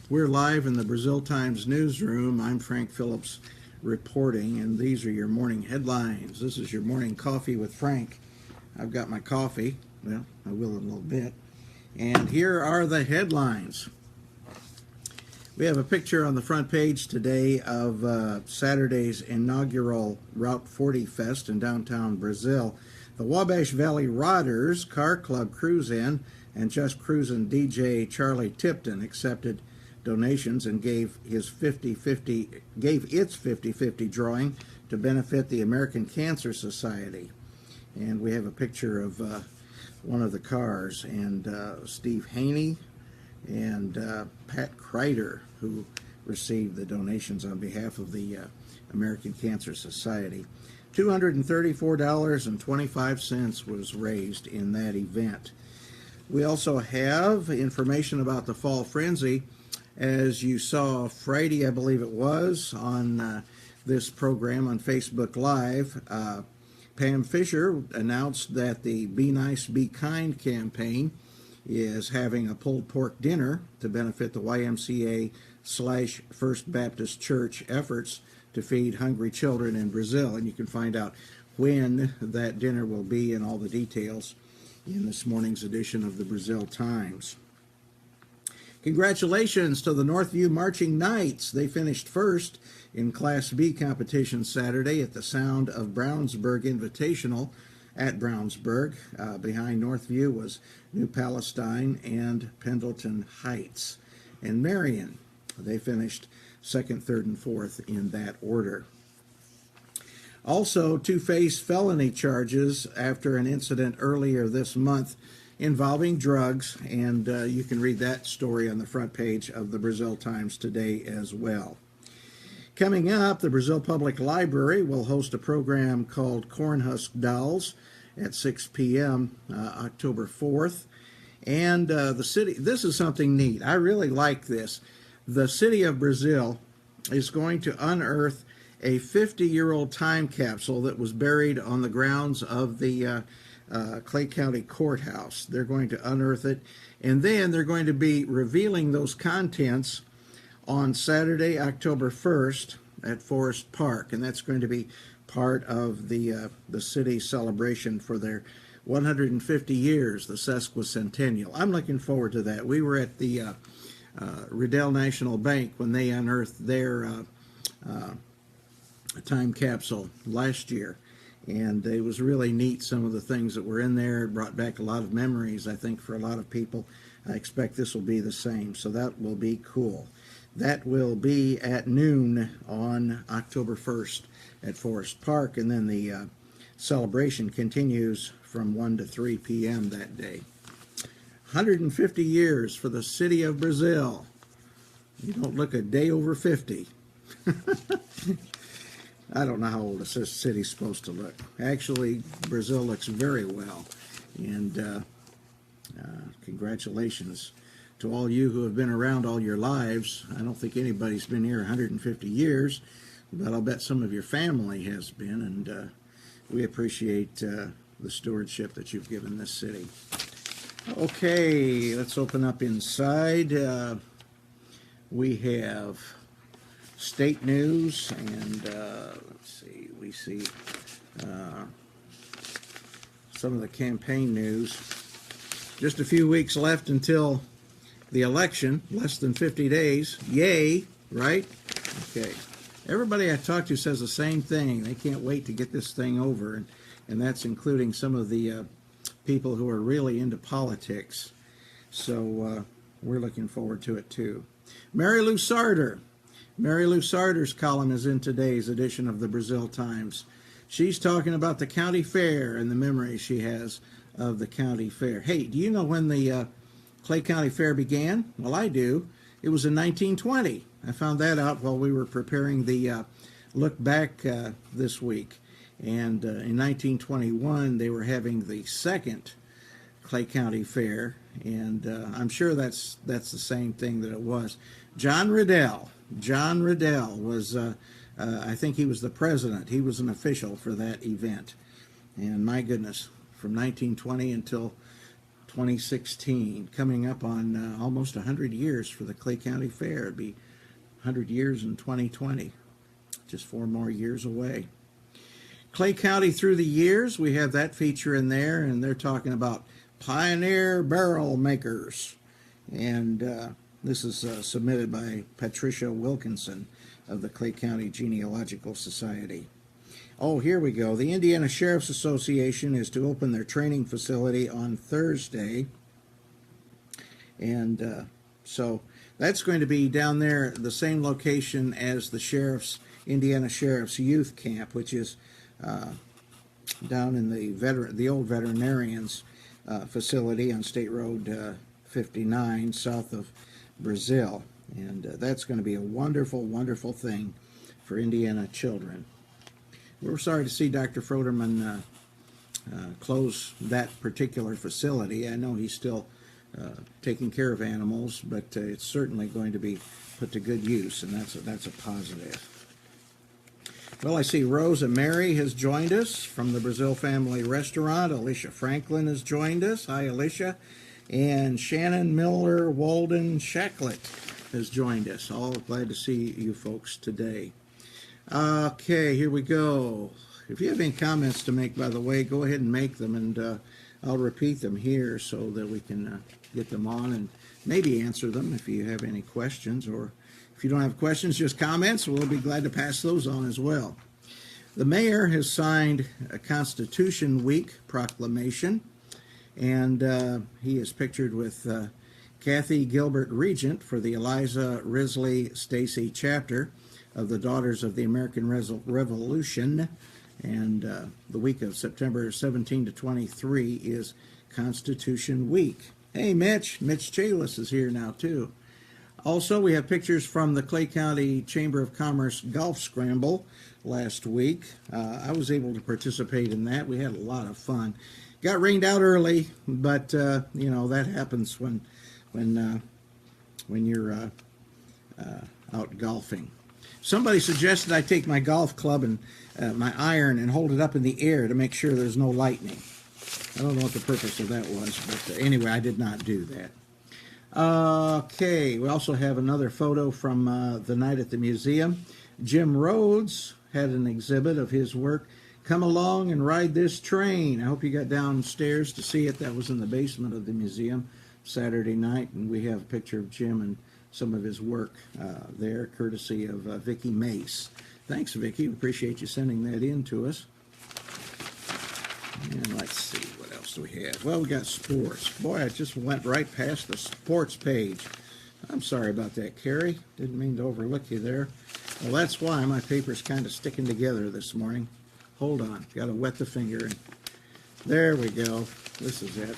We're live in the Brazil Times newsroom. I'm Frank Phillips reporting, and these are your morning headlines. This is your morning coffee with Frank. I've got my coffee. Well, I will in a little bit. And here are the headlines. We have a picture on the front page today of Saturday's inaugural Route 40 Fest in downtown Brazil. The Wabash Valley Rodders Car Club Cruise-In and Just Cruisin' DJ Charlie Tipton accepted donations and gave its 50-50 drawing to benefit the American Cancer Society. And we have a picture of one of the cars, and Steve Haney and Pat Kreider, who received the donations on behalf of the American Cancer Society. $234.25 was raised in that event. We also have information about the Fall Frenzy. As you saw Friday, I believe it was, on this program on Facebook Live, Pam Fisher announced that the Be Nice, Be Kind campaign is having a pulled pork dinner to benefit the YMCA/First Baptist Church efforts to feed hungry children in Brazil. And you can find out when that dinner will be and all the details in this morning's edition of the Brazil Times. Congratulations to the Northview Marching Knights. They finished first in Class B competition Saturday at the Sound of Brownsburg Invitational at Brownsburg. Behind Northview was New Palestine and Pendleton Heights. And Marion, they finished second, third, and fourth in that order. Also, two faced felony charges after an incident earlier this month involving drugs, and you can read that story on the front page of the Brazil Times today as well. Coming up, the Brazil Public Library will host a program called Cornhusk Dolls at 6 p.m. October 4th. And the city, this is something neat. I really like this. The city of Brazil is going to unearth a 50-year-old time capsule that was buried on the grounds of the Clay County Courthouse. They're going to unearth it, and then they're going to be revealing those contents on Saturday, October 1st at Forest Park, and that's going to be part of the city's celebration for their 150 years, the sesquicentennial. I'm looking forward to that. We were at the Riddell National Bank when they unearthed their time capsule last year, and it was really neat, some of the things that were in there. It brought back a lot of memories, I think, for a lot of people. I expect this will be the same, so that will be cool. That will be at noon on October 1st at Forest Park, and then the celebration continues from 1 to 3 p.m. that day. 150 years for the city of Brazil. You don't look a day over 50. I don't know how old a city's supposed to look. Actually, Brazil looks very well. And congratulations to all you who have been around all your lives. I don't think anybody's been here 150 years, but I'll bet some of your family has been, and we appreciate the stewardship that you've given this city. Okay, let's open up inside. We have state news, and let's see, we see some of the campaign news. Just a few weeks left until the election, less than 50 days. Yay, right? Okay. Everybody I talk to says the same thing. They can't wait to get this thing over, and that's including some of the people who are really into politics. So we're looking forward to it too. Mary Lou Sarter. Mary Lou Sarter's column is in today's edition of the Brazil Times. She's talking about the county fair and the memories she has of the county fair. Hey, do you know when the Clay County Fair began? Well, I do. It was in 1920. I found that out while we were preparing the look back this week. And in 1921, they were having the second Clay County Fair, and I'm sure that's the same thing that it was. John Riddell was, I think he was the president. He was an official for that event. And my goodness, from 1920 until 2016, coming up on almost 100 years for the Clay County Fair. It'd be 100 years in 2020, just 4 more years away. Clay County through the years, we have that feature in there, and they're talking about pioneer barrel makers. And this is submitted by Patricia Wilkinson of the Clay County Genealogical Society. Oh, here we go. The Indiana Sheriff's Association is to open their training facility on Thursday. And so that's going to be down there, the same location as the Indiana Sheriff's Youth Camp, which is down in the old veterinarians facility on State Road 59 south of Brazil. And that's going to be a wonderful, wonderful thing for Indiana children. We're sorry to see Dr. Froderman close that particular facility. I know he's still taking care of animals, but it's certainly going to be put to good use, and that's a positive. Well, I see Rose Mary has joined us from the Brazil Family Restaurant. Alicia Franklin has joined us. Hi, Alicia. And Shannon Miller Walden Shacklet has joined us. All glad to see you folks today. Okay, here we go. If you have any comments to make, by the way, go ahead and make them, and I'll repeat them here so that we can get them on and maybe answer them if you have any questions, or if you don't have questions, just comments. We'll be glad to pass those on as well. The mayor has signed a Constitution Week proclamation, and he is pictured with Kathy Gilbert Regent for the Eliza Risley Stacy chapter of the Daughters of the American Revolution. And the week of September 17 to 23 is Constitution Week. Hey, Mitch Chalis is here now, too. Also, we have pictures from the Clay County Chamber of Commerce Golf Scramble last week. I was able to participate in that. We had a lot of fun. Got rained out early, but, you know, that happens when you're out golfing. Somebody suggested I take my golf club and my iron and hold it up in the air to make sure there's no lightning. I don't know what the purpose of that was, but anyway, I did not do that. Okay, we also have another photo from the night at the museum. Jim Rhodes had an exhibit of his work, Come Along and Ride This Train. I hope you got downstairs to see it. That was in the basement of the museum Saturday night, and we have a picture of Jim and some of his work there, courtesy of Vicki Mace. Thanks, Vicki. We appreciate you sending that in to us. And let's see, what else do we have? Well, we got sports. Boy, I just went right past the sports page. I'm sorry about that, Carrie. Didn't mean to overlook you there. Well, that's why my paper's kind of sticking together this morning. Hold on. Got to wet the finger. There we go. This is it.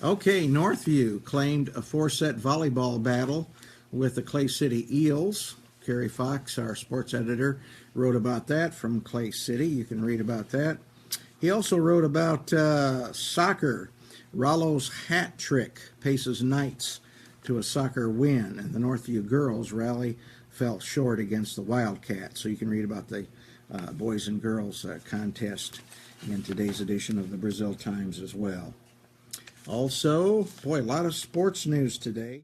Okay, Northview claimed a 4-set volleyball battle with the Clay City Eels. Kerry Fox, our sports editor, wrote about that from Clay City. You can read about that. He also wrote about soccer. Rollo's hat trick paces Knights to a soccer win, and the Northview girls rally fell short against the Wildcats. So you can read about the boys and girls contest in today's edition of the Brazil Times as well. Also, boy, a lot of sports news today.